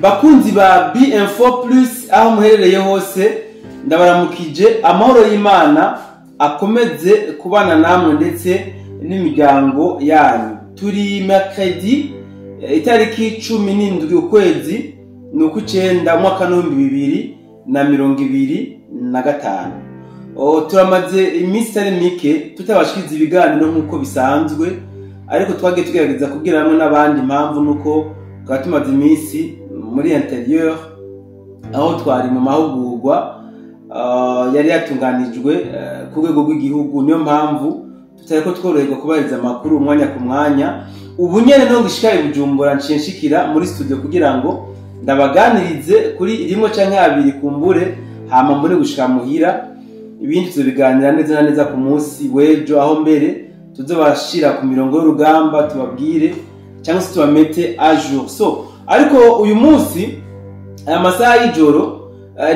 Bakunzi ba B-Info Plus aho muherereye hose ndabaramukije, amahoro y'Imana akomeze kubana namwe ndetse n'imiryango yanyu. Turi mercredi itariki 17 ukwezi n'ukw'icenda umwaka wa 2025. Turamaze iminsi itari mike tutabashikiriza ibiganiro nk'uko bisanzwe, ariko twagiye tugerageza kugira hamwe n'abandi impamvu nuko twatumaze iminsi muri interieur aho twari mu mahugurwa yari yatunganijwe ku rwego rw'igihugu. Niyo mpamvu tutariko tworoherwa kubariza amakuru umwanya ku mwanya. Ubu nyene no ngishikaye Bujumbura nshikira muri studio kugira ngo ndabaganirize kuri rimwe canke abiri kumbure, hama mbone gushika muhira ibindi tuzobiganira neza na neza ku munsi wejo, aho mbere tuzobashira ku mirongo y'urugamba tubabwire cyangwa se tubamete a jour. So ariko uyu munsi aya masaha y'ijoro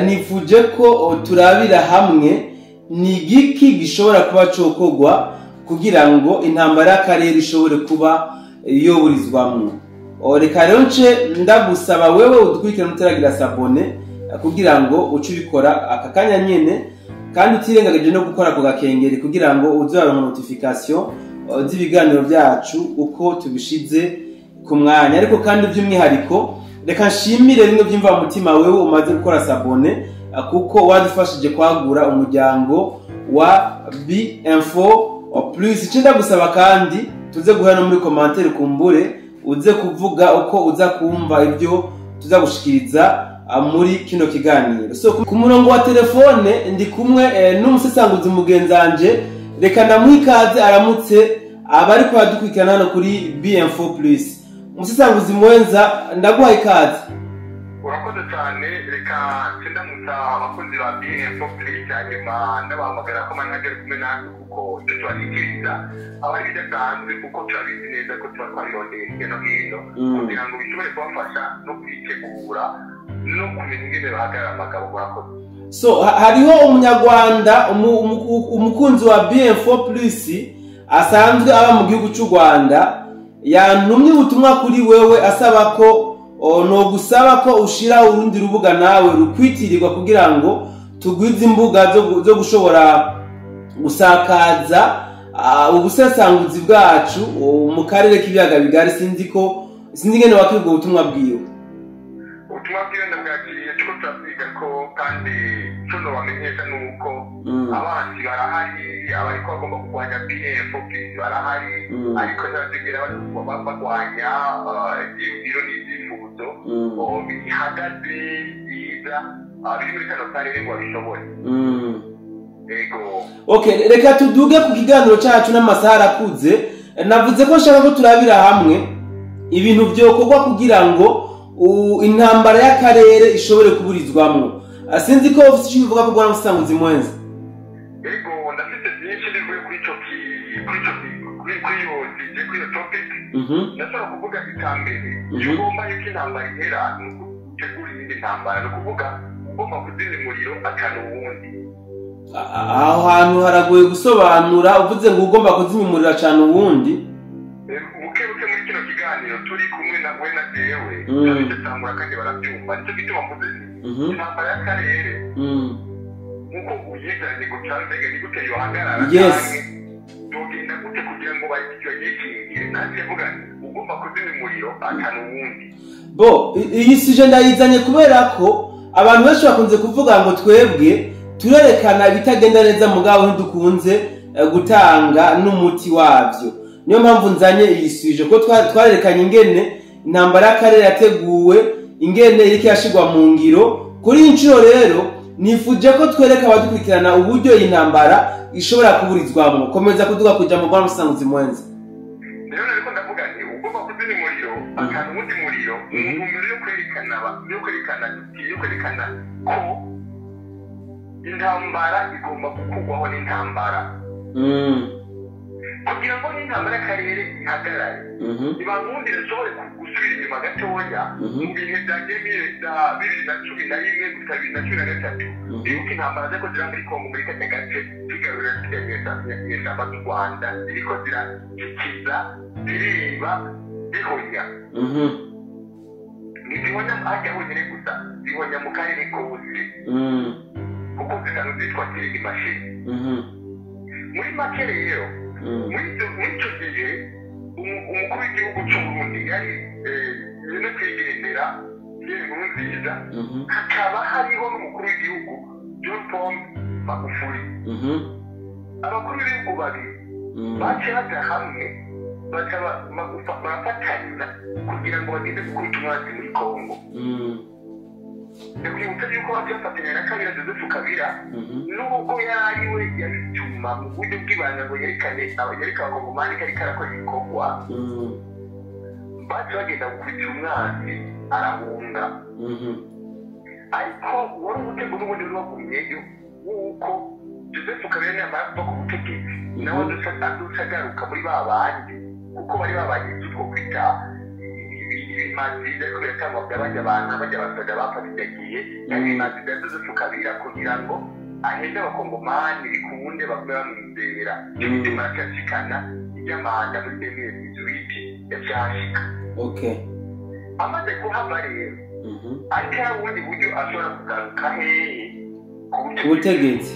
nifuje ko turabira hamwe ni igiki gishobora kuba cokogwa kugira ngo intambara y'akarere ishobore kuba yoburizwamwo. Reka rero nce ndagusaba wewe udukurikirana utaragira sabone kugira ngo uce ubikora aka kanya nyene, kandi utirengagije no gukora ku gakengeri kugira ngo uzaronka notification z'ibiganiro byacu uko tubishize ku mwanya. Ariko kandi by'umwihariko reka nshimire bimwe byimva mutima wewe umaze gukora sabone, kuko wadufashije kwagura umuryango wa B-Info Plus. Cinda gusaba kandi tuze guhana muri commentaire kumbure uze kuvuga uko uza kumva ibyo tuza gushikiriza muri kino kiganiro. So ku murongo wa telefone ndi kumwe n'umusesanguzi mugenzanje, reka ndamuhikaze aramutse abari kwadukurikirana hano kuri B-Info Plus. Umusesanguzi mwenza ndaguha ikaze. Urakoze cyane, reka ndamutsa abakunzi ba B-Info Plus hanyuma ndabahamagara ko manageri kumwe natwe kuko tutwandikiriza abari bidasanzwe, kuko turabizi neza ko tuba twariyondeye hirya no hino kugira ngo bishobore kubafasha no kwitegura no kumenya ingene bahagarara amagabo. Urakoze. So hariho umunyarwanda umukunzi wa B-Info Plus asanzwe aba mu gihugu cy'u Rwanda, yantumye ubutumwa kuri wewe asaba ko no gusaba ko ushira urundi rubuga nawe rukwitirirwa kugira ngo tugwize imbuga zo gushobora gusakaza ubusesanguzi bwacu mu karere k'ibiyaga bigari. sinzi ngene wakibwo ubutumwa bwiwe. Ubutumwa bwiwe ndabwakiriye, tuko turabiga ko kandi tuno bamenyesha nuko abandi barahari, abariko bagomba kurwanya B-Info Plus barahari, ariko ntategera bagwanya ibiro n'ibyifuzo bihagaze biza biri muri kano karere ngo bishobore. Okay, reka tuduge ku kiganiro cyacu n'amasaha arakuze. Navuze ko nshaka ko turabira hamwe ibintu byokorwa kugira ngo intambara y'akarere ishobore kuburizwamwo. Sinzi ko ufite icyo uvuga ko bwana musanguzi mwenza. Ego ndafite byinshi bivuye kuri iyo topic. Ndashobora kuvuga itambere ugomba yuko intambara ihera gutegura iyindi ntambara, ni ukuvuga ugomba kuzimya umuriro akana uwundi. Aho hantu haragoye gusobanura, uvuze ngo ugomba kuzimya umuriro acana uwundi. Bukebuke muri kino kiganiro turi kumwe na we na jewe ndabitangura kandi barabyumva. Nicyo gituma mvuze intambara y'akarere nkuko uyizanye gucanzege ni gute yohagarara kandi dogenda gute kugira ngo bayikingire. Nanjye mvuga ugomba kuzimya umuriro akana uwundi. Bo iyi sije ndayizanye kubera ko abantu benshi bakunze kuvuga ngo twebwe turerekana ibitagenda neza mugabo ntidukunze gutanga n'umuti wabyo. Niyo mpamvu nzanye iyi sije ko twarerekanye ingene intambara y'akarere yateguwe, ingene iriko yashigwa mu ngiro. Kuri incuro rero nifuje ko twereka abadukurikirana uburyo iyi ntambara ishobora kuburizwamwo. Komeza kuduga kuja mu bwana musanguzi mwenza. Rero nariko ndavuga nti ugomba kuzimya umuriro akana uwundi muriro mu ntumbero yo kwerekana ko intambara igomba gukurwaho n'intambara. Kugira ngo n'intambara y'akarere ihagarare, nibankundi rishobore gusubira inyuma gatoya mu bihe byagiye bibera 2011 gusa 2013, bibuka intambara zeko zira muri Kongo muri kate gace zigarurira ziganyesha mu Rwanda ziriko zirakikiza ziriba bihonya. ntizihonya hajya honyine gusa zihonya mu karere kose kuko zitanu zitwa killing machine muri make rero muri icyo gihe umukuru w'igihugu cy'uburundi yari nyine kwigendera inkuru nziza hakaba hariho n'umukuru w'igihugu John Pombe Magufuli abakuru b'ibihugu babiri bacaga hamwe barafatanya kugira ngo bagende gukubita umwanzi muri Kongo ndakwibutsa yuko byafatanya na Kabila Joseph Kabila n'ubwo yariwe yabituma mu buryo bw'ibanga ngo yerekane abakongomani kari karakora ibikorwa baca bagenda gukubita umwanzi arahunga ariko wari umutego n'ubundi uri wagumyeyo w'uko Joseph Kabila nyamara kuva ku butegetsi nawe adusagaruka muri ba bandi kuko bari babagize utwo kwita ibimazi ariko biratangwa by'abajya abantu bajya basaga bafatiye ibimazi bya Joseph Kabila kugira ngo ahende abakongomani bikunde bagume bamwizera icyo gituma aracyashikana iby'amanda muri demiyeri izuwiti yacyashika amaze kuhava rero ariko hari ubundi buryo ashobora kugaruka hehe ku butegetsi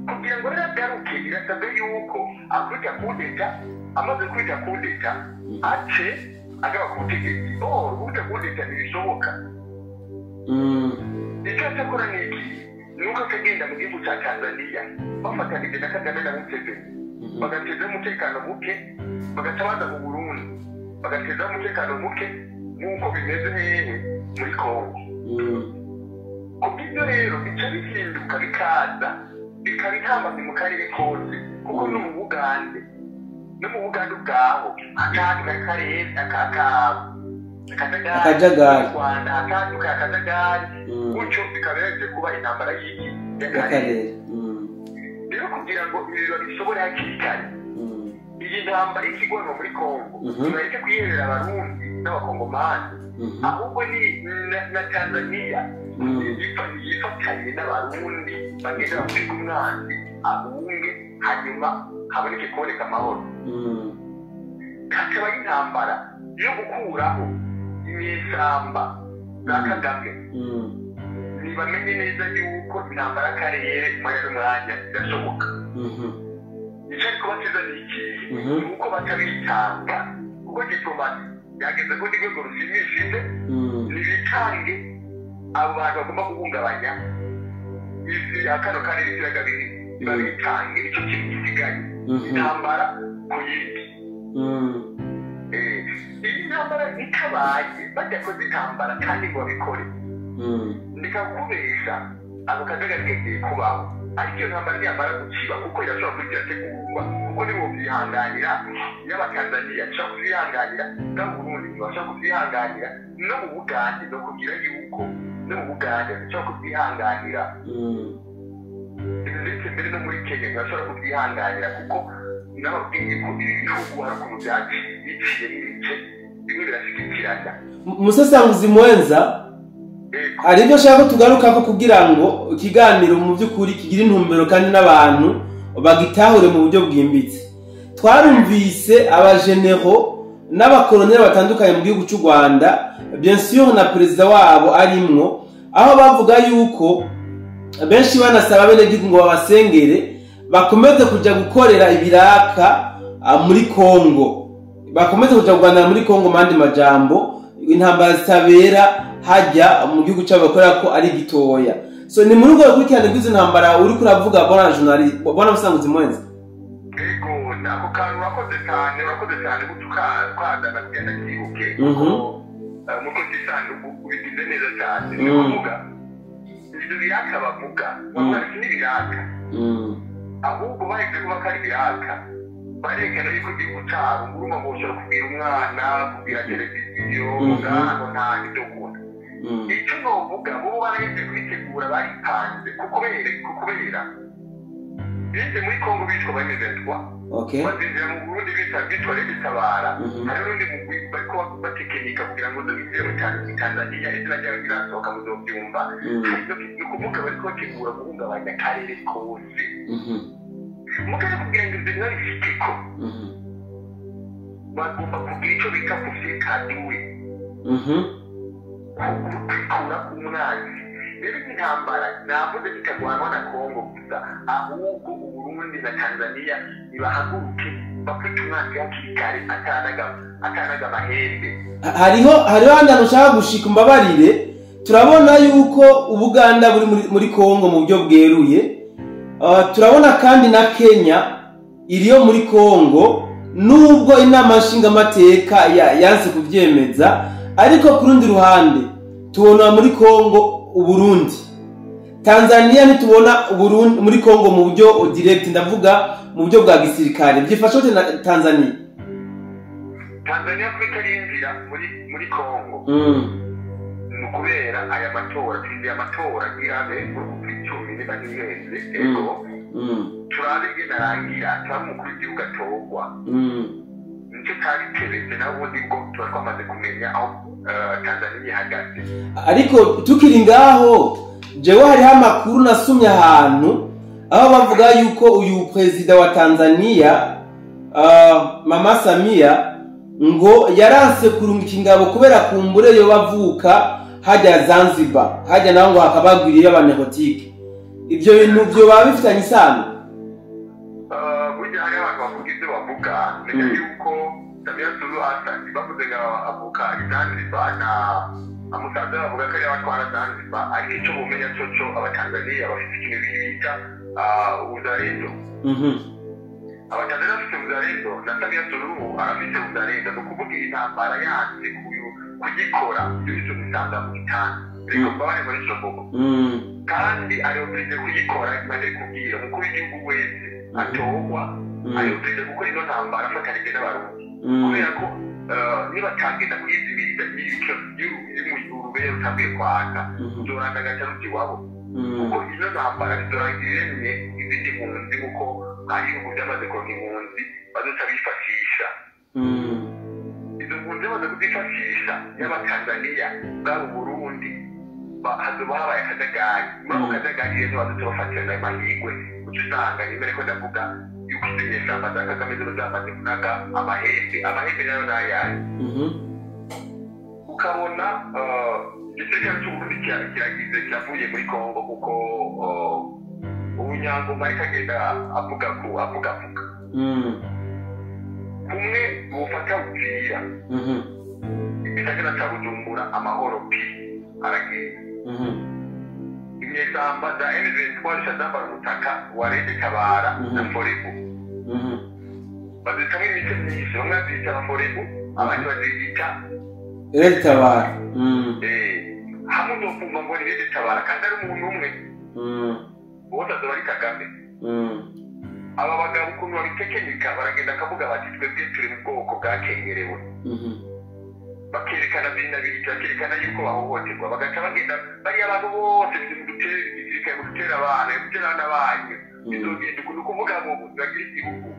kugira ngo rero agaruke birasabwa yuko akwita kudeta amaze kwita kudeta ace agaba ku butegetsi ubuta kudeta ntibishoboka icyo atakora ni iki nuko akagenda mu gihugu cya Tanzania bafatanije na Kagame na Museveni bagateza umutekano muke bagatabaza mu Burundi bagateza umutekano muke nk'uko bimeze hehe muri Kongo kubw'ibyo rero bica bihinduka bikaza bikaba intambamyi mu karere kose kuko no mu Bugande ubwaho akantu karere akajagari Rwanda akantu k'akajagari gutyo bikaba yaje kuba intambara y'akarere rero kugira ngo ibi babishobore hakiri kare iyi ntambara y'ikigwano muri Kongo ntibareke kuyiherera abarundi n'abakongomani ahubwo ni na Tanzania yifatanye n'abarundi bagenda bakwiga umwanzi abunge hanyuma haboneke kuboneka amahoro hakaba y'intambara yo gukuraho inyeshyamba za Kagame ntibamenye neza yuko intambara y'akarere umwanya n'umwanya idashoboka icyo ariko bateza ni iki ni uko batabitanga kuko diplomasi yageze ko n'urwego rushimishije ntibitange abo bantu bagomba guhungabanya isi akano karere kiraga biri babitange icyo kintu gisigaye intambara ku yindi iyi ntambara itabaye bajya koza intambara kandi ngo babikore ndikakubesha ako kajagari kagiye kubaho ariko iyo ntambara ntiyamara gukiba kuko irashobora kuba irategurwa kuko nibo byihanganira y'abatanzaniya bashobora kubyihanganira n'aburundi ntibashobora kubyihanganira no mu Bugande no kugira yuko no mu Bugande bashobora kubyihanganira ndetse mbere no muri Kenya ntibashobora kubyihanganira kuko n'ababwiye ko ibi bihugu hari ukuntu byaciye biciye n'ibice bimwe birashyigikirana umusesanguzi mwenza hari ibyo ushaka ko tugaruka ko kugira ngo ikiganiro mu by'ukuri kigira intumbero kandi n'abantu bagitahure mu buryo bwimbitse twarumvise abajenero n'abakoloneli batandukanye mu gihugu cy'u Rwanda bien sûr na perezida wabo arimwo aho bavuga yuko benshi banasaba abenegihugu ngo babasengere bakomeze kujya gukorera ibiraka muri Kongo bakomeze kujya kuganira muri Kongo mandi majambo intambara zitabera hajya mu gihugu cyabo bakora ko ari gitoya so ni muri rwo kurikirana rw'izo ntambara uri kuravuga bona journalist bona musanguzi mwenza ego nako kantu urakoze cyane gutukana kugenda kibuke muko kisanduku ubigize neza cyane ni kuvuga ibyo biraka bavuga bavuga n'ibiraka ahubwo bahise kuba kari biraka barekana yuko igihugu cyabo nguruma ngo ushobora kubwira umwana kubwira televiziyo mugano nta gitokunda icyo novuga bo baraheze kwitegura baripanze kukubera bise muri Kongo bitwa bamezentwa bazinjira mu Burundi bitwa Tabara hari n'undi mugwi bariko batekinika kugira ngo binjire mu Tanzania izina ryawe rirasohoka muzobyumva ni ukuvuga bariko bategura guhungabanya akarere kose mugana kugira ngo ibyo babifiteko bagomba kugira icyo bita kuvyikandiwe kwikura ku mwanzi rero intambara navuze zikagwanwa na Kongo gusa ahubwo Uburundi na Tanzania nibahaguruke bafite umwanzi hakiri kare atanaga amahembe. hariho handi ushaka gushika umbabarire. Turabona yuko Ubuganda buri muri Kongo mu buryo bweruye. Turabona kandi na Kenya iriyo muri Kongo nubwo inama nshingamateka yanse kuvyemeza, ariko ku rundi ruhande tubona muri Kongo Uburundi. Tanzania nitubona Uburundi muri Kongo mu buryo direct, ndavuga mu buryo bwa gisirikare. Byifashe na Tanzania kwitarinzira muri Kongo kubera aya matora tindi amatora girabe kuri 10 n'ibanyeze ego turabige narangira tamukuru gihugu atogwa nicyo taritereze nabo ndiko twamaze kumenya aho Tanzania ihagaze. Ariko tukiri ngaho jewe hariho amakuru nasumye ahantu aho bavuga yuko uyu perezida wa Tanzania Mama Samia ngo yaranse kurungika ingabo kubera kumbure yo bavuka hajya Zanzibar, hajya naho ngo hakabagwiriye abanekotike. Ibyo bintu byo babifitanye isano. Burya hari abantu bavuga ibyo bavuga nenya yuko Samia Suluhu Hassan bavuze ngo avuka Zanzibar na amusaza bavuga ko ari abatwara Zanzibar, ariko icyo bumenya cyo abatanzania bafite ikintu bita uzalendo. Abatanzania bafite uzalendo na Samia Suluhu arafite uzalendo, no kuvuga intambara yanze kugikora ibyo bisanga mu itanu riko babaye muri Sobogo kandi ariyopeje kuyikora imane kubwira umukuru w'igihugu wese atogwa ariyopeje gukora ino ntambara afatanije n'abarundi kubera ko niba tagenda kwizibiriza y'icyo y'urubere rutambiye kwaka uzoranda gataruti wabo kuko ino ntambara bizorangiranye izindi mpunzi kuko hari ibihugu byamaze kuronka impunzi bazoca bifashisha izo mpunzi baza kuzifashisha y'abatanzania bwabo Burundi hazoba habaye akajagari. Muri ako kajagari rero bazoca bafatirana ayo mahirwe uca usanga nyuma ko ndavuga yuko isenyeshyamba za Kagame zo zamaze kunaga amahembe nayo n'ayayo ukabona igisirikare cy'Uburundi kiravuye muri Kongo kuko Ubunyangoma ariko agenda avuga kumwe bufata bupfira igisagara cya Bujumbura amahoro pi aragenda inyesamba za M23 zambara umutaka wa Rede Tabara na Forebu bazitamwe imice myinshi, bamwe bazita Forebu abandi bazita Rede Tabara hamwe no kumva ngo Rede Tabara kandi ari umuntu umwe bose azoba ari Kagame. Aba bagabo ukuntu babitekenika baragenda akavuga bati twebwe turi mu bwoko bwakengerewe bakerekana binabirita bakerekana yuko bahohoterwa bagaca bagenda bari abantu bose gutera n'abantu bizogenda ukuntu kuvuga ngo bagira igihugu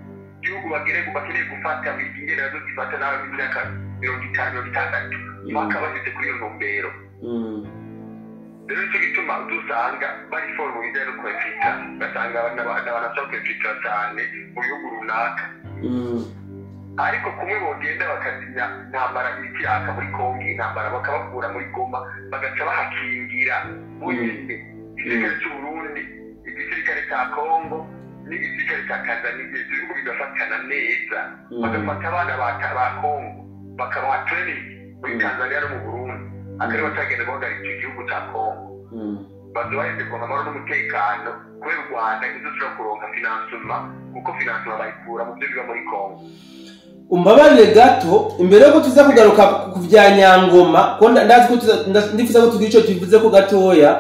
bakeneye gufata ingene nazo zifata nawe imyaka 50-60 bakaba bafite kuri iyo ntumbero. Rero icyo gituma dusanga bari forumu y'ijyanye no kwefita ugasanga abantu bashobora kwefita cyane mu bihugu runaka, ariko kumwe bogenda bakazinya intambara iriko iraka muri Kongo, intambara bakabakura muri Goma bagaca bahakingira bonyine igisirikare cy'Uburundi, igisirikare cya Kongo n'igisirikare cya Tanzania, ibyo bihugu bigafatana neza bagafata abana ba Kongo bakabaha training muri Tanzania no mu Burundi akari batagenda guhagarika igihugu cya Kongo bazohaheze kuronka amahoro n'umutekano kubera u Rwanda ntizosubira kuronka finansoma kuko finansoma bayikura mu byo biba muri Kongo. Umbabarire gato imbere yuko tuza kugaruka ku vya Nyangoma ko ndazi ko ndifuza ko tugira ico tuvuze ko gatoya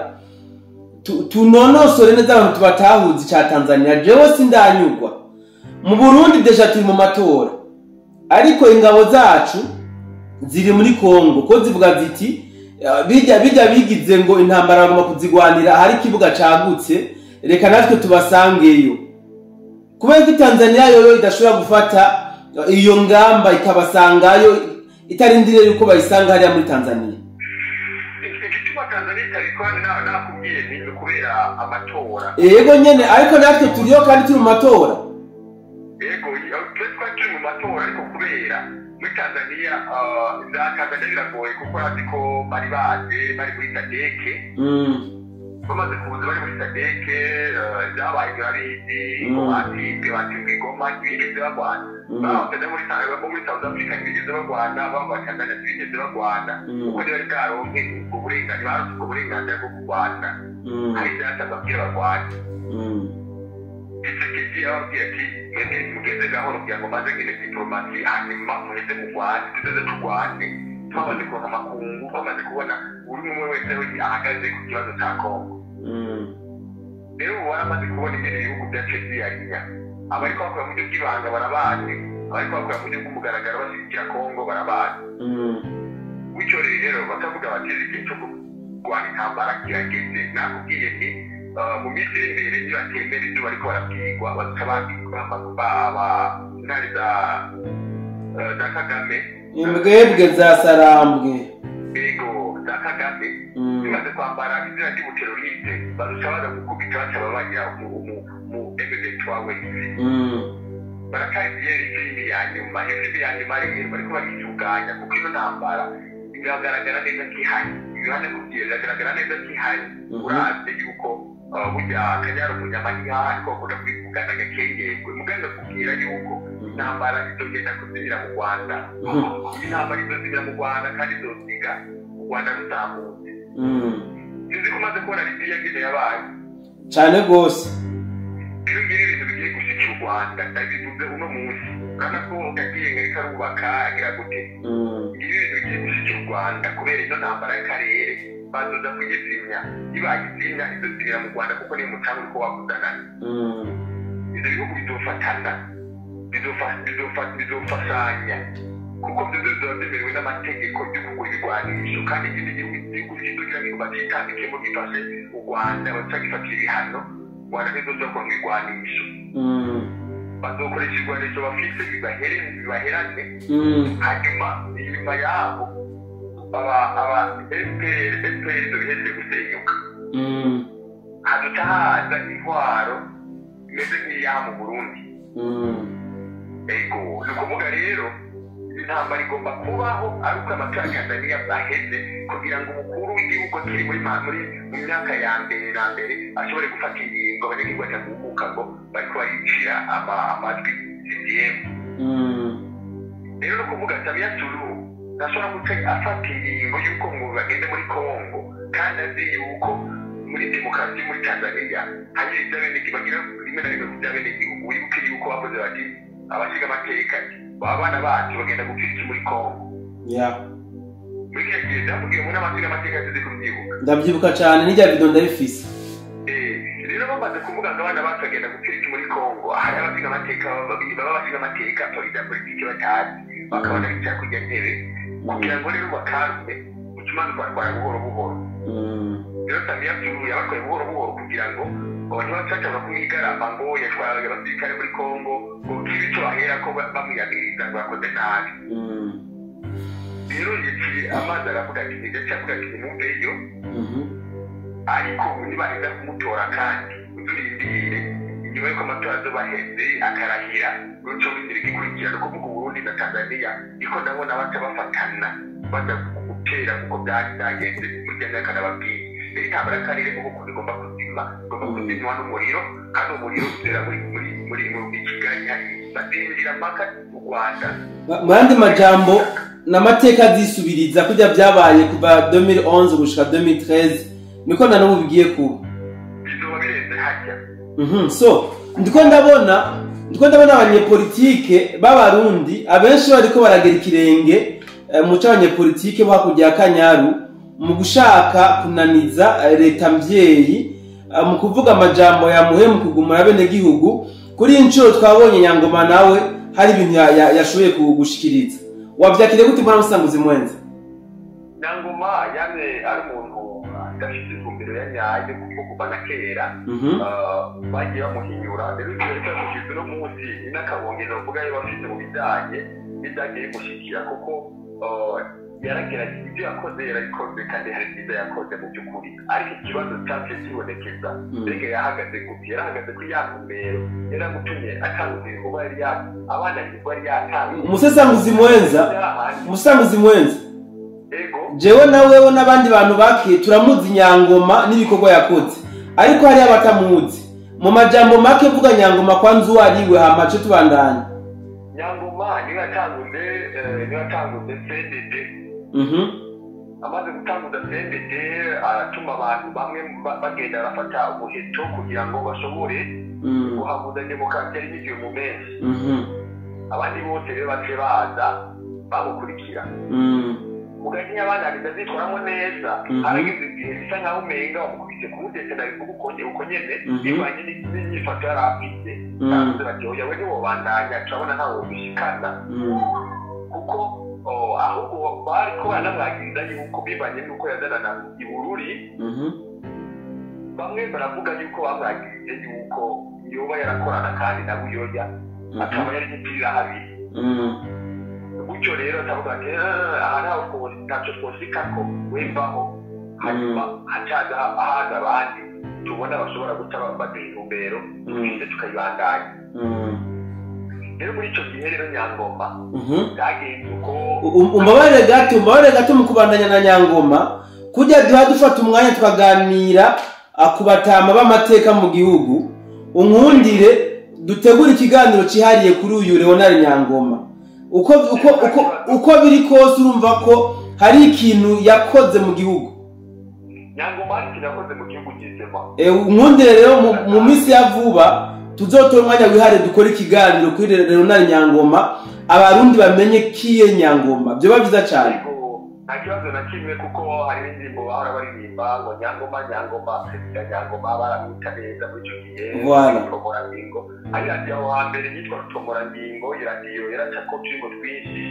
tunonosore neza abantu tubatahuzi cya Tanzania. Jewe sindanyugwa mu Burundi deja turi mu matora, ariko ingabo zacu ziri muri Kongo ko zivuga ziti bijya bigize ngo intambara bagomba kuzigwanira hari kibuga cagutse, reka natwe tubasangeyo. Kubera ko Tanzania yoyo idashobora gufata iyo ngamba ikabasangayo itarindiriye yuko bayisanga hariya muri Tanzania. Igituma Tanzania itabikora nakubwiye ni kubera amatora. Yego nyene, ariko natwe turiyo kandi turi mu matora. Yego turi mu matora, ariko kubera muri Tanzania Tanzania biragoye kuko urazi ko bari baje bari muri sadeke bamaze kuza bari muri sadeke byabaye birabizi ko batibwe Goma ntibigeze barwana bahoze muri South Africa ntibigeze barwana baba Tanzania ntibigeze barwana kuko ntibari bwaronke ubwo burenganzira bwo kurwana hari ibyasabwa kugira barwane Tshisekedi yababwiye ati mwebwe mugeze gahoro kugira ngo maze ngire diplomasi hanyuma muheze murwane tuze turwane twamaze kubona amakungu twamaze kubona buri umwe wese ahagaze ku kibazo cya Kongo rero ubu waramaze kubona ingene ibihugu byacu byiyarinya abariko bakora mu buryo bw'ibanga barabazi abariko bakora mu buryo bw'umugaragaro bashyigikira Kongo barabazi bityo rero bakavuga bati igihe cyo kurwana intambara kirageze nakubwiye nti mu minsi iri imbere nibatemera ibyo bariko barabwirwa bakababwirwa intare za Kagame imbwebwe za Sarambwe ego za Kagame bimaze kwambara izina ry'ubuteroriste barusha baza gukubita baca babagira mu M23 wese barakariye izindi ya nyuma rero bariko baritunganya kuko ino ntambara biragaragara neza ko ihari ibihane kubwira biragaragara neza ko ihari uravye yuko burya Kanyaro Munyamanya ariko bakunda kwivugana gakengengwe muganga kubwira yuko intambara izogenda kuzimira mu Rwanda intambara izozimira mu Rwanda kandi izosiga u Rwanda rutambutse sinzi ko umaze kubona Libya ngene yabaye cyane rwose rero ngiri ibintu bigiye gushikira u Rwanda ndabivuze uno munsi kandi ko gagiye ngari karubaka agira gute ngiri ibintu bigiye gushikira u Rwanda kubera ino ntambara y'akarere bazoza kuyizimya ibagizimya izozimira mu Rwanda kuko ni umucanga uko wakuzana ibyo bihugu bizofatana bizofashanya kuko bizoba byemerewe n'amategeko yo kugura ibigwanisho kandi ikindi gihugu kizogira ngo batitambikemo gifashe u Rwanda batagifatira ibihano u Rwanda ntizozokora ibigwanisho bazokoresha ibigwanisho bafise bibaherane hanyuma inyuma yabo aba FPR biheze gusenyuka haduca haza intwaro imeze nk'iyaha mu Burundi ego ni ukuvuga rero intambara igomba kubaho ari uko amatora ya Tanzania aheze kugira ngo umukuru w'igihugu kiri mu myaka ya mbere na mbere ashobore gufata ingingo abanyagihugu bataguhuka ngo bariko baricira amajwi CCM rero ni ukuvuga Samia Suluhu ntashobora guca afata ingingo y'uko ngo bagende muri Kongo kandi azi yuko muri demokarasi muri Tanzania hari iby'abenegihugu bagira rimwe na rimwe ku by'abenegihugu wibuke yuko bavuze bati abashiga amateka abana bacu bagenda gupfira iki muri Kongo muri kiriya gihe ndavugiye ngo n'abashiga amateka tuzi kubyibuka ndabyibuka cyane n'irya video ndarifise rero bamaze kuvuga ngo abana bacu bagenda gupfira iki muri Kongo hari abashiga amateka babiri baba bashiga amateka polisi politiki batazi bakabona bicara kujya ntebe kugira ngo rero bakarume ukimaze barwara buhoro buhoro rero Samia Suluhu yabatwaye buhoro buhoro kugira ngo abantu batashaka kumwigarama ngo yatwaraga abasirikare muri Kongo ngo kibe icyo bahera ko bamwiyamiriza ngo bakoze nabi rero yaciye amazi aravuga ati ndetse avuga ati nimumveyo ariko nibaheza kumutora kandi uzurindire inyuma y'uko amatora azobaheze akarahira ruco w'inzira igikurikirana kuvuga Burundi na Tanzania niko ndabona baca bafatana baza gutera kuko byagenze muri myaka n'ababwiye rero intambara y'akarere kuko igomba kuzimwa n'umuriro kandi umuriro utera muri Kigali bazinjira mpaka mu Rwanda mu yandi majambo n'amateka azisubiriza kujya byabaye kuva 2011 gushika 2013 niko na n'ubu bigiye kuba bizoba birenze hajya so ndiko ndabona abanyepolitike b'abarundi abenshi bariko baragera ikirenge mu c'abanyepolitike bo hakurya ya Kanyaru mu gushaka kunaniza leta mvyeyi mu kuvuga amajambo ya muhe mu kugumura bene gihugu kuri incuro twabonye Nyangoma nawe hari ibintu yashoboye kugushikiriza wavyakire gute mbona musanguzi mwenza Nyangoma yane ari umuntu adafite ifumbiro ya nyayo kuko kuva na kera bagiye bamuhinyura rero icyo cyose no munsi n'akabongero uvuga yo bafite mu bijanye bidagiye gushikira kuko yaragerageje ibyo yakoze yarabikoze kandi hari ibyo yakoze mu by'ukuri ariko ikibazo cyaje kibonekeza mbega yahagaze ku yakumero yaramutumye atanguye kuba yari abana bari yatanze umusanguzi mwenza jewe nawewe n'abandi bantu bake turamuzi Nyangoma n'ibikorwa yakoze, ariko hari abatamuzi. Mu majambo make vuga Nyangoma kwanza uwariwe hamace tubandanye. Nyangoma niwe yatanguze CNDD. Amaze gutanguza CNDD aratuma abantu bamwe bagenda barafata umuheto kugira ngo bashobore guhaguza demokarasi yari igiye mu menshi. Abandi bose rero bace baza bamukurikira. Mugani abandi abitazitwaramo neza, arageze igihe bisa nkaho umenga bamukubise kumutetse uko nyene bivanye n'ifato yari afite. Kandi bati oya we niwo bandanya turabona ntawo bishikana. Kuko ahubwo bariko banamwagiriza yuko bivanye n'uko yazanana i Bururi. Bamwe baravuga yuko bamwagirije yuko yoba yarakorana kandi na Buyoya akaba yari gipirira habiri. Gutyo rero atavuga ati aha ntaho ntacyo twosika ko wembaho, hanyuma hacaza ahaza abandi tubona bashobora guca baduha intumbero twise tukayibandanya. Rero muri icyo gihe rero Nyangoma byagenze uko umbabarire gato mu kubandanya na Nyangoma kujya dufata umwanya tukaganira akubatama b'amateka mu gihugu. Unkundire dutegura ikiganiro cyihariye kuri uyu Leonard Nyangoma. Uko biri kose urumva ko hari ikintu yakoze mu gihugu. Nyangoma hari ikintu yakoze mu gihugu gisema. Unkundire rero mu minsi ya vuba tuzotora umwanya wihariye dukora ikiganiro kuri Leonard Nyangoma, abarundi bamenye kiye Nyangoma. Byo baviza cyane. Nta kibazo na kimwe kuko hari indirimbo bahora baririmba ngo Nyangoma Perezida Nyangoma baramwita neza muri icyo gihe. Rutomorangingo ari radiyo aho hambere yitwa Rutomorangingo, iradiyo yaraca ko uturimbo twinshi.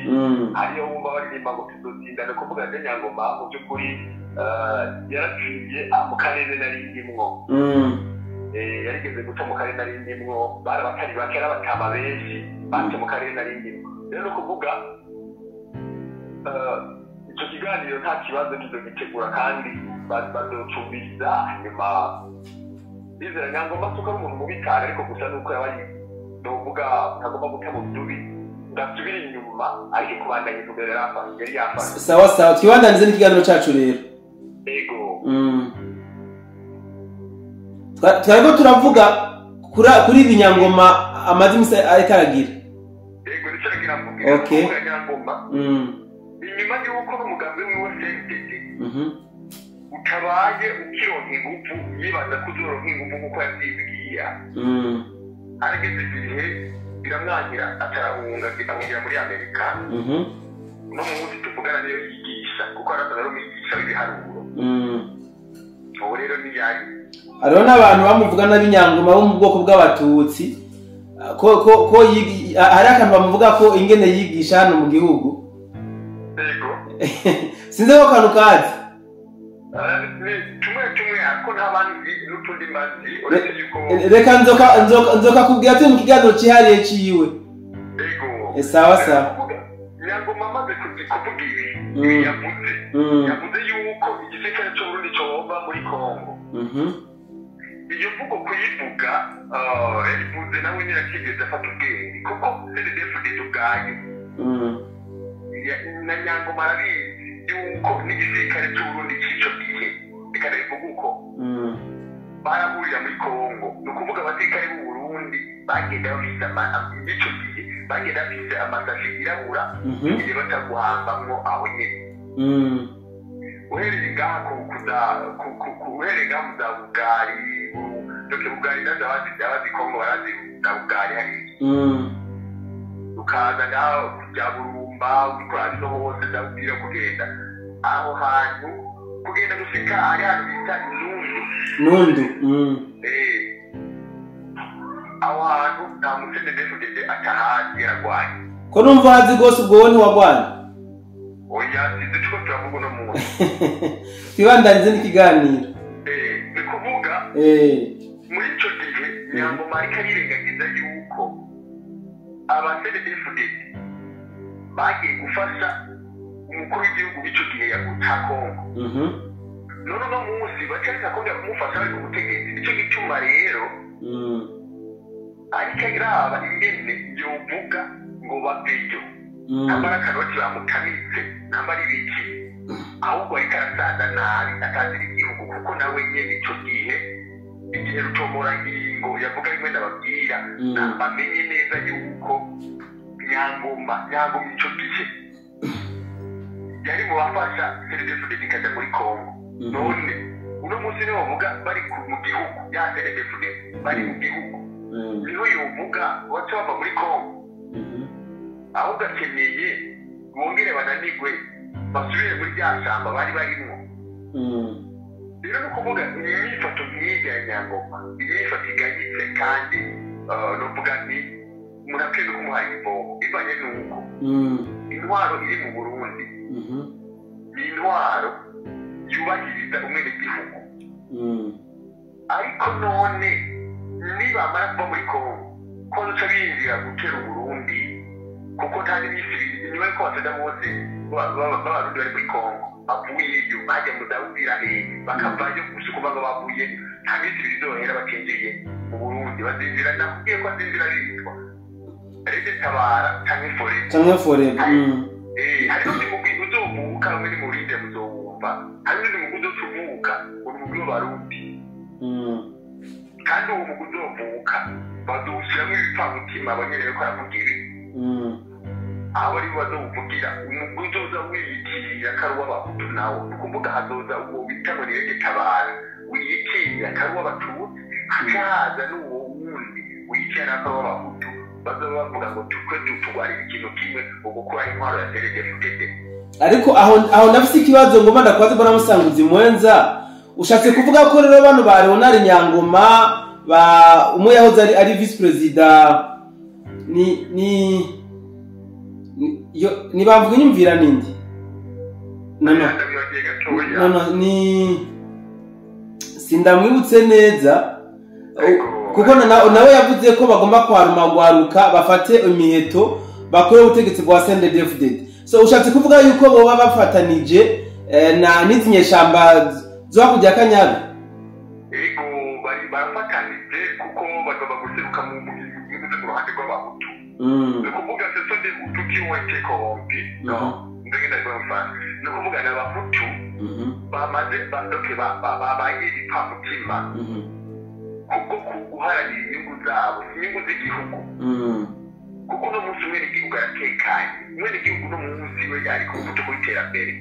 Ariyo wumva baririmba ngo tuzotinda, ni ukuvuga ngo Nyangoma mu by'ukuri yaraciye mu karere nari ndimwo. Yarigeze guca mu karere nari ndimwo, bari abatari bake n'abatama benshi baca mu karere nari ndimwo. Rero ni ukuvuga icyo kiganiro nta kibazo tuzogitegura kandi bazocumbiriza. Hanyuma bizera Nyangoma suko ari umuntu mubi cyane, ariko gusa nuko yabaye novuga ntagomba guta mu dubi ndasubira inyuma, ariko kubandanya imbere yari yafashe. Sawa twibandanize n'ikiganiro cyacu rero. Ego twariko turavuga kuri ibi Nyangoma amazimisi ariko aragira. Ego nicyo aragira mvugira. Okay. Nyangoma inyuma y'uko n'umugambi wiwe CNDD utabaye ukironka ingufu yibaza kuzoronka ingufu kuko yavyibwiye. Arigeze igihe biramwangira atarahunga akahungira muri Amerika. No munsi tuvugana niyo yigisha kuko araza ari umwigisha w'ibiharuro. Ubu rero niyari hariho n'abantu bamuvuga n'abinyangoma bo mu bwoko bw'abatutsi ko hari akantu bamuvuga ko ingene yigisha hano mu gihugu. Ego sinzi ko kantu kazi tumwe ako n'abandi n'utundi mazi uretse yuko reka nzoka kubwira ati mu kiganiro cyihariye ciwe. Ego sawa Nyangoma amaze kuvuga ibi yavuze yuko igisirikare cy'Uburundi cyoba muri Kongo. Iyo mvugo kuyivuga yavuze nawe ntirakigeze afata ubwenge kuko CNDD-FDD ubwayo na Nyangoma arabizi yuko n'igisirikare cy'Uburundi cy'icyo gihe bikanabivuga uko barahurira muri Kongo. Ni ukuvuga abasirikare b'u Burundi bagenda bafise icyo gihe bagenda bafise amasashi yirabura igihe bataguhambamwo aho nyene. Uhereye ngaha uhereye ngaha mu za Bugari doke Bugari nazo abazi Kongo barazi za Bugari hariya. Ukaza ngaho kujya Burumba ukora no hose ndabwira kugenda aho hantu kugenda gushika ari hantu bita Nundu. Aho hantu nta CNDD-FDD atahazi yaragwanye. Ko numva hazi gose ubwo ntiwagwanye. Oya sinzi ko turavuga uno muntu. Twibandanize n'ikiganiro. Ni kuvuga muri icyo gihe Nyangoma ariko arirengagiza yuko aba CNDD-FDD bagiye gufasha umukuru w'igihugu w'icyo gihe yaguta Kongo. None uno munsi bacarika kongera kumufasha bari ku butegetsi. Nicyo gituma rero ariko agraba ingene yovuga ngo bapeyo nambara karoti bamutamitse nambara ibiki ahubwo ariko arasaza nabi atazira igihugu kuko nawe nyene ico gihe igihe rutomora ingingo yavuga rimwe ndababwira bamenye neza yuko nyangoma ico gihe yari mu bafasha CNDD-FDD ikaja muri Kongo none uno munsi niwo bavuga bari mu gihugu ya CNDD-FDD bari mu gihugu niho yovuga waca bava muri Kongo ahubwo akeneye bongere bananigwe basubire muri rya shamba bari barimo rero ni ukuvuga imyifato nk'iyi ya nyangoma imyifato igayitse kandi novuga nti murakwiye no kumuha ivomo bivanye n'uko intwaro iri mu Burundi ni intwaro yubahiriza umwenegihugu ariko none nibamara kuva muri Kongo ko duca binjira gutera Uburundi kuko nta n'imisi inyuma yuko batenda bose b'abarundi bari muri Kongo bavuyeyo bajya mu Zawudira bakavayo gusa kuva ngo bavuye nta misi bizohera bakinjiye mu Burundi bazinjira nakubwiye ko azinjira bitwa Rede Tabara canke Forever hari n'undi mugwi uzovuka umwe ni Murinde muzowumva hari n'undi mugwi uzovuka uri mugwi w'abarundi kandi uwo mugwi uzovuka bazowushiramwo ibipfamutima abanyene ko aravuga ibi abo ari bo bazowuvugira umugwi uzoza wiyitirira ko ari uw'abahutu nawo ni ukuvuga hazoza uwo bita ngo ni Rede Tabara wiyitirira ko ari uw'abatutsi hacahaza n'uwo wundi wiyitirira ko ari uw'abahutu bazoba bavuga ngo twe turwanira ikintu kimwe ugukora intwaro ya CNDD-FDD ariko aho ndafise ikibazo ngomba ndakwaza mbona musanguzi mwenza ushatse kuvuga ko rero bano ba Leonard Nyangoma umwe yahoze ari vice president ni bavuga inyumvira nindi sindamwibutse neza kuko nawe yavuze ko bagomba kwarumagwaruka bafate imiheto bakore ubutegetsi bwa CNDD-FDD so ushatse kuvuga yuko boba bafatanije na n'izinyeshamba zo kujya Kanyaga ego bari barafatanije kuko bagomba guseruka mu ruhande rw'abahutu ni ukuvuga seso de hutu kiwete kombi ndagenda rw'abafana ni ukuvuga n'abahutu bamaze badoke babaye ipfamutima kubwo guharanira inyungu zabo inyungu z'igihugu kuko uno munsi umwe n'igihugu aratekanye umwe n'igihugu uno munsi we ari ku muvuduko w'iterambere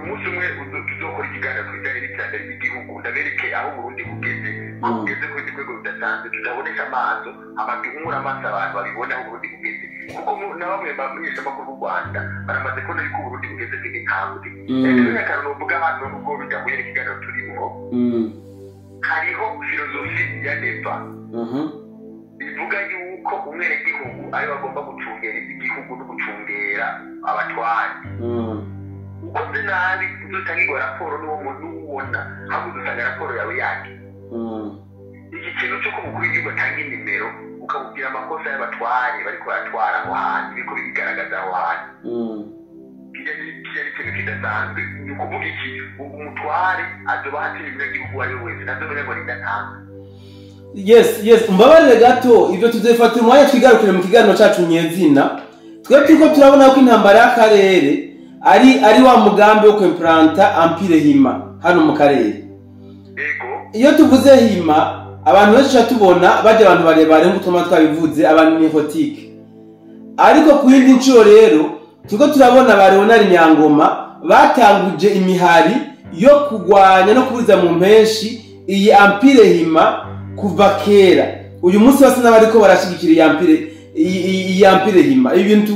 umunsi umwe tuzokora ikiganiro ku bijyanye n'iterambere ry'igihugu ndabereke aho Burundi bugeze ko bugeze ku rwego rudasanzwe tutabonesha amaso amaduhumura amaso abantu babibona aho Burundi bugeze kuko na bamwe bamenyeshamakuru b'u Rwanda baramaze kubona yuko Burundi bugeze nk'intambwe rero n'akantu novuga hano nubwo bidahuye n'ikiganiro turimo hariho filozofi ya neva ivuga yuko umwenegihugu ari bagomba gucungera igihugu no gucungera abatwari ukoze nabi uzotangirwa raporo n'uwo muntu ubona ahubwo uzotanga raporo yawe yake iki kintu cy'uko umukuru w'igihugu atanga inimero ukamubwira amakosa y'abatwari bariko baratwara aho hantu biriko bigaragaza aho hantu kijya ikintu kidasanzwe ni ukuvuga iki umutware azoba hatira ibinyagihugu uwo ari we wese nazomenya ngo nindatanga yes mbabarire gato ivyo tuzefatira umwanya twigarukire mu kiganiro cacu nyezina twebwe turiko turabona ko intambara y'akarere ari wa mugambi wo kwimplanta Empire Hima hano mu karere iyo tuvuze Hima abantu benshi tubona baje abantu barebare nk'utuma twabivuze abantu nihotike ariko ku yindi ncuro rero turiko turabona ba Leonard Nyangoma batanguje imihari yo kugwanya no kubuza mu mpeshi iyi Empire Hima kuva kera uyu munsi basa n'abariko barashigikira iyi Empire Hima ibintu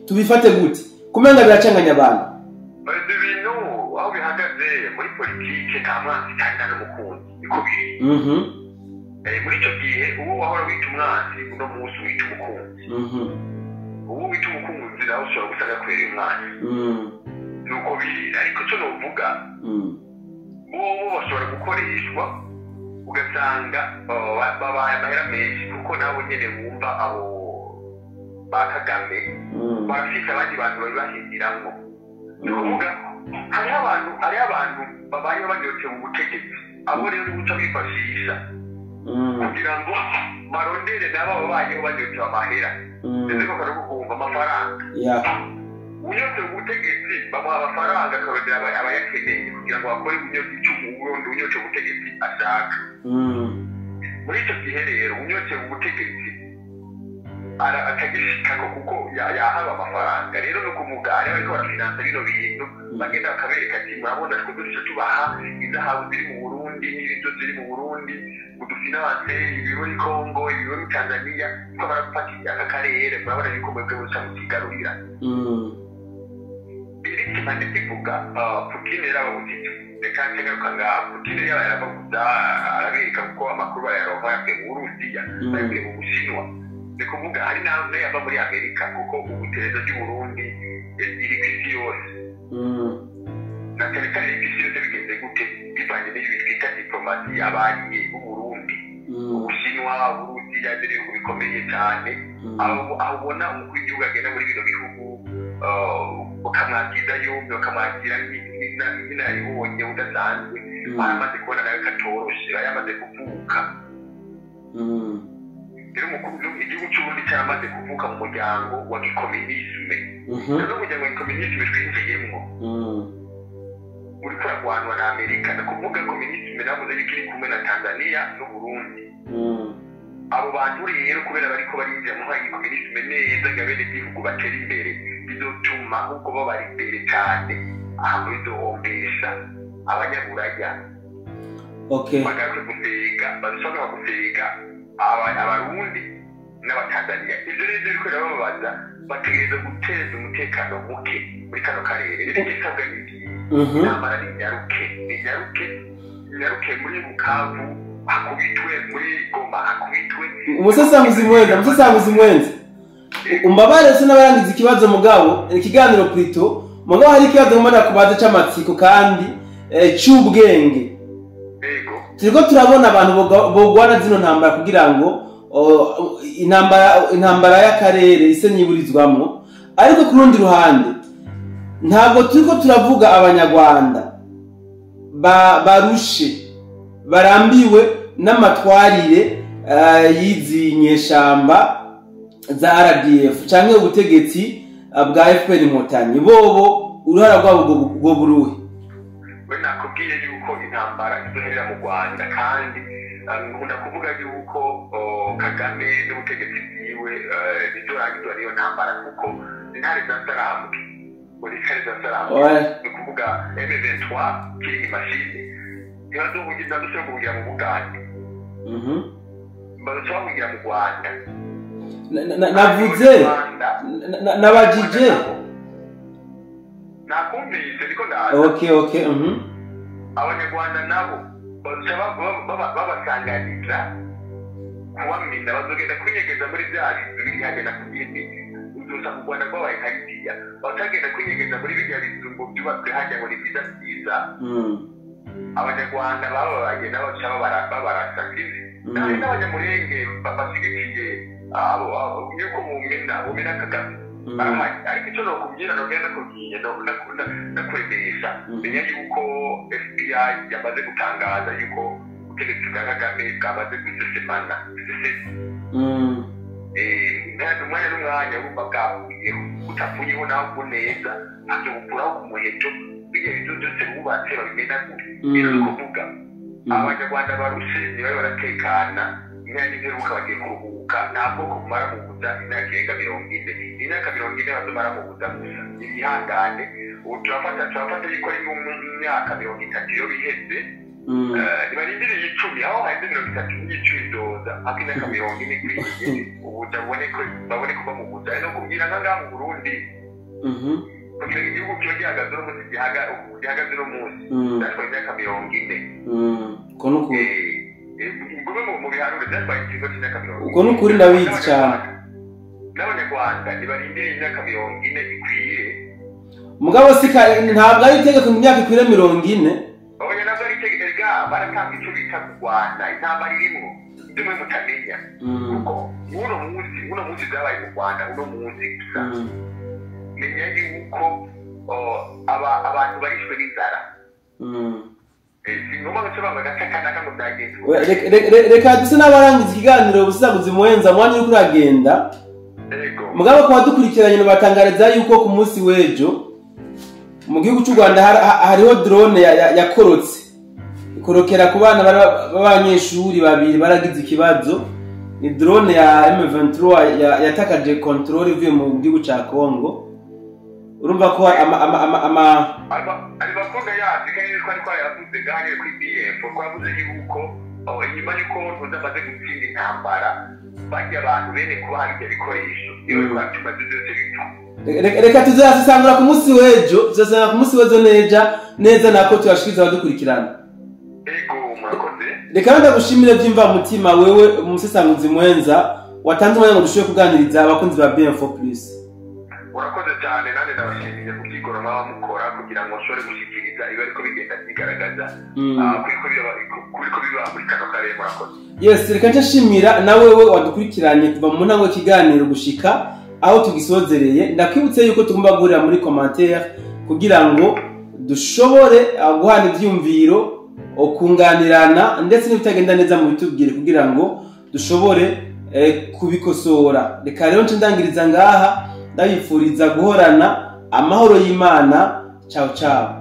tubifate gute kumenga biracanganya abantu ibintu aho bihagaze muri politike nta mwanzi kandi n'umukunzi niko biri muri icyo gihe uwo wahora wita umwanzi uno munsi wita umukunzi uwo wita umukunzi nawe ushobora gusanga kubera umwanzi nuko biri ariko cyo novuga uwo bashobora gukoreshwa ugasanga babaye amahera menshi kuko nabo nyene bumva abo ba Kagame barafite abandi bantu babibahindiramwo ni ukuvuga hariho abantu babaye banyotewe mu butegetsi abo rero ni guca bifashisha kugira ngo barondere nabo babayeho banyotewe amahera ndetse bakora guhomba amafaranga unyotse ubutegetsi bamuha amafaranga akarondera abayakeneye kugira ngo bakore unyotse ubutegetsi ashaka. Muri icyo gihe rero unyotse ubutegetsi atagishikako kuko yahaba amafaranga. Rero no kumuga ari bariko barafinansa bino bintu bagenda bakabereka ati murabona twebwe duce tubaha izahabu ziri mu Burundi n'ibintu ziri mu Burundi udufinanse ibiro i Kongo ibiro i Tanzania ko barafatira aka karere murabona yuko mwebwe buca mukigarurira. Iri kimane kivuga Putin rero abuditse reka ntegaruka nga Putin rero yarabavuza arabereka kuko amakuru yaronka yavuye mu Burusiya yavuye mu Bushinwa. Ni kuvuga hari nawe yava muri Amerika kuko ubuterezo ry'u Burundi iri ku isi yose. Na cyane cyane isi yose bigenze gute bivanye n'ibintu twita diplomasi y'abariye b'u Burundi. Ubushinwa Uburusiya n'ibihugu bikomeye cyane aho ubona umukuru w'igihugu agenda muri bino bihugu bakamwakira yombi bakamwakira nk'inararibonye udasanzwe baramaze kubona nawe katoroshe yamaze kuvuka. Rero umukuru igihugu cy'uburundi cyaramaze kuvuka mu muryango wa gikomunisme. Rero umuryango wa gikomunisme twinjiyemwo uri kuragwanwa na Amerika. Ni kuvuga komunisme navuze yuko iri kumwe na Tanzania n'Uburundi. Abo bantu rero kubera bariko barinjira mu hayi komunisme neza ngo abene igihugu batera imbere bizotuma ahubwo bo bari imbere cyane aho bizohombesha abanyaburaya. Bagaruke gusega badashobora gusega abarundi n'abatanzania. Ibyo rero biriko birababaza bategereza guteza umutekano muke muri kano karere. Rero igisabwa n'iki intambara ninyaruke muri Bukavu hakubitwe muri Goma hakubitwe. Umusasanguzi mwenze umbabare se n'abarangiza ikibazo mugabo ikiganiro Plito mugabo hari ikibazo mbona kubaza c'amatsiko kandi cy'ubwenge. Turiko turabona abantu bogwana zino ntambara kugira ngo intambara y'akarere ise nyiburizwamwo, ariko ku rundi ruhande ntabwo turiko turavuga abanyarwanda barushe barambiwe n'amatwarire y'izi nyeshamba za RDF canke ubutegetsi bwa FPR Inkotanyi. Bobo uruhara rwabo bwo buruhe? We nakubwiye yuko intambara izoherera mu Rwanda kandi nkunda kuvuga yuko Kagame n'ubutegetsi bwiwe bizorangizwa n'iyo ntambara kuko intare za Salamu ni kuvuga M23 kiri imashini ntibazovugiza dushobora kuvugira mu Bugande bazoshobora kuvugira mu Rwanda. Navuze nabajije nakumvise ariko ndaza. Okay. Abanyarwanda nabo babasanganiza kubamina bazogenda kwinyegeza muri bya bintu biri hagenda ku bindi uzosa mu Rwanda rwabaye hariya batagenda kwinyegeza muri bijya bintu ngo byubatswe hajya ngo ni byiza byiza. Abanyarwanda bababaye n'abashaba barasakije n'abanyamurenge basigikiye yuko mumena Kagame ariko icyo nokubwira nogenda kubwiye nakuremesha menya yuko FBI yamaze gutangaza yuko ubutegetsi bwa Kagame bwamaze gusesemana umwanya n'umwanya wumva bwavuyeho utavuyeho nawe neza ntacyo gukuraho ku muheto bijya bintu byose bubatse babimenagura. Rero ni kuvuga abanyarwanda barushe nibabe baratekana imyanya imperuka bagiye kuruhuka nta bwoko bumara mu buza imyaka irenga 40. Imyaka 40 bazomara mu buza gusa ibihangane. Ubu turafata yuko ari mu myaka 30 iyo biheze nibarindiriye 10 aho haheze 30 n'icumi doza hafi imyaka 40 ikwiye ubuza babone kuba mu buza. No kubwira ngaha mu Burundi kugira igihugu kiba gihagaze no munsi gihagaze no munsi natwe imyaka 40 kono ku mu biharuro byatwaye ikigo cy'imyaka 40. uko n'ukuri ndabizi cyane n'abanyarwanda nibarindiriye imyaka 40 ikwiye mugabo sika ntabwo ari itegeko mu myaka ikwire 40. Oya nabwo ari itegeko baratanga icyo bita kurwana intambara irimo ndimwe mutamenya kuko uno munsi byabaye mu Rwanda uno munsi gusa menya yuko abantu barishwe n'inzara. Reka duse n'abarangiza ikiganiro busaguzi muhenza mwanya uri kuragenda mugabo ko badukurikiranye no batangariza yuko ku munsi w'ejo mu gihugu cy'u Rwanda hariho drone yakorotse ikorokera ku bana b'abanyeshuri babiri baragize ikibazo. Ni drone ya M23 yatakaje control ivuye mu gihugu cya Congo. Urumva ko ari bakunda yazi kandi twari yavuze gane ku BF ko yavuze yuko inyuma yuko uzamaze gutsinda intambara bajya abantu bene kuba hari ibyo bikoresho iyo twatumaze byose bipfa. Reka tuzasangura ku munsi w'ejo, tuzasanga ku munsi w'ejo neza nako tuyashikiriza abadukurikirana. Reka ndagushimire byimva mutima wewe umusesanguzi mwenza watanze umwanya ngo dushoboye kuganiriza abakunzi ba BM4+. Urakoze cyane nane ndabashimiye kubwigoro mwa mukora kugira ngo nshobore gushikiriza ibi ariko bigenda bigaragaza kuri ko biba muri kano karere. Murakoze. Yes, reka nshimira na wewe wadukurikiranye kuva mu ntango y'ikiganiro gushika aho tugisozereye. Ndakwibutse yuko tugomba guhurira muri commentaire kugira ngo dushobore guhana ivyumviro okunganirana ndetse n'ibitagenda neza mu bitubwire kugira ngo dushobore kubikosora. Reka rero ndangiriza ngaha ndabifuriza guhorana amahoro y'Imana. Ciao ciao.